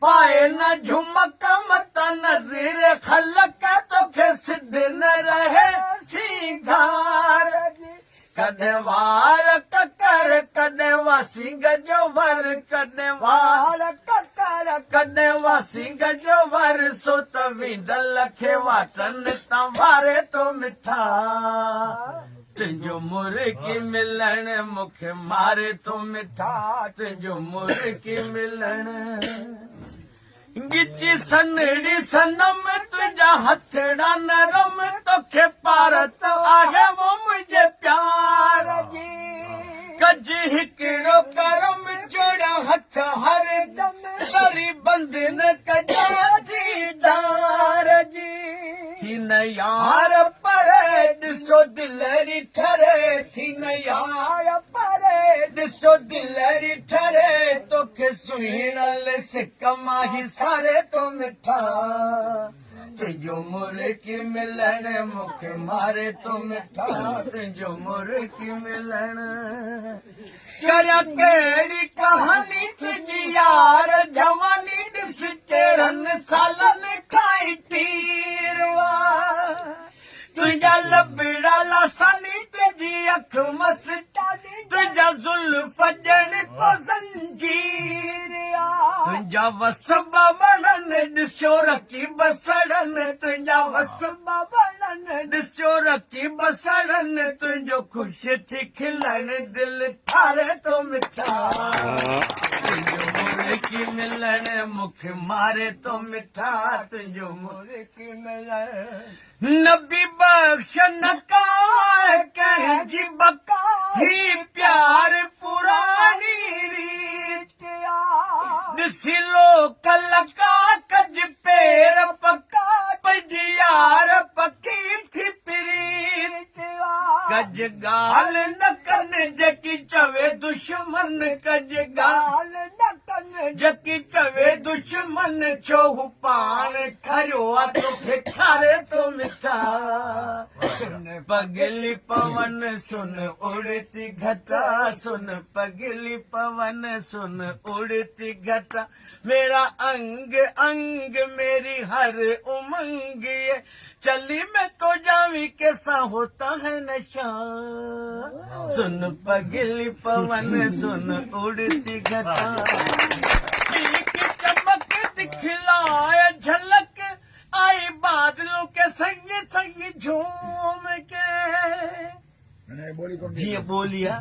पाए न झुमक मत नज़ीर खलक तोखे सिद्ध न रहे सिंगार कॾहिं वार ककर कॾहिं वासी गजो वर कॾहिं वार ककर कॾहिं वासी गजो वर सो त विदल खे वाटनि तां वारे तो मिठा तुंहिंजो मुर्गी मिलण मूंखे मारे तो मिठा तुंहिंजो मुर्गी मिलण गिची सनड़ी सनम तुझा हथड़ा नरम तोखे पारत आहे वो मुझे प्यार जी कज हिकिड़ो करम जोड़ा हथ हर दम करी बंधन कजा दीदार जी थी न यार परे ॾिसो दिलरी ठरे थी न यार परे ॾिसो दिलरी ठरे तोखे सुहिणल सिक माही सारे तो मिठा तुंहिंजो मुर्गी मिलण मूंखे मारे तो मिठा तुंहिंजो मुर्गी मिलण करिया कहिड़ी कहानी तुंहिंजी यार जवानी ॾिस केरनि सालनि खाई तीरवा तुझा लबड़ा लासानी तुझी अख मस्तानी तुझा जुल्फ ॼण को ज़ंजीर तुझा वसबा वणन ॾिसो रखी बसड़न तुझा वसबा वणन ॾिसो रखी बसड़न तुंहिंजो ख़ुशि थी खिलण दिल ठारे तो मिठा तुंहिंजो मुर्गी मिलण मूंखे मारे तो मिठा तुंहिंजो मुर्गी मिलण नबी बख्श नकार कंहिंजी बका ही प्यार पुरानी रीत ॾिसी लो कलका कज पेर पका पंहिंजी यार पकी थी प्रीत कज ॻाल्हि न कनि जेकी चवे दुश्मन कज ॻाल्हि न कनि जेकी चवे दुश्मन छो हू पाण खरियो आहे तोखे खारे तो मिठा सुन पगली पवन सुन उड़ती घटा सुन पगली पवन सुन उड़ती घटा मेरा अंग अंग मेरी हर उमंग ये चली मैं तो जावी कैसा होता है नशा सुन पगली पवन सुन उड़ती घटा की चमक दिखलाए झलक आई बादलों के संग संग झूम के ये बोलिया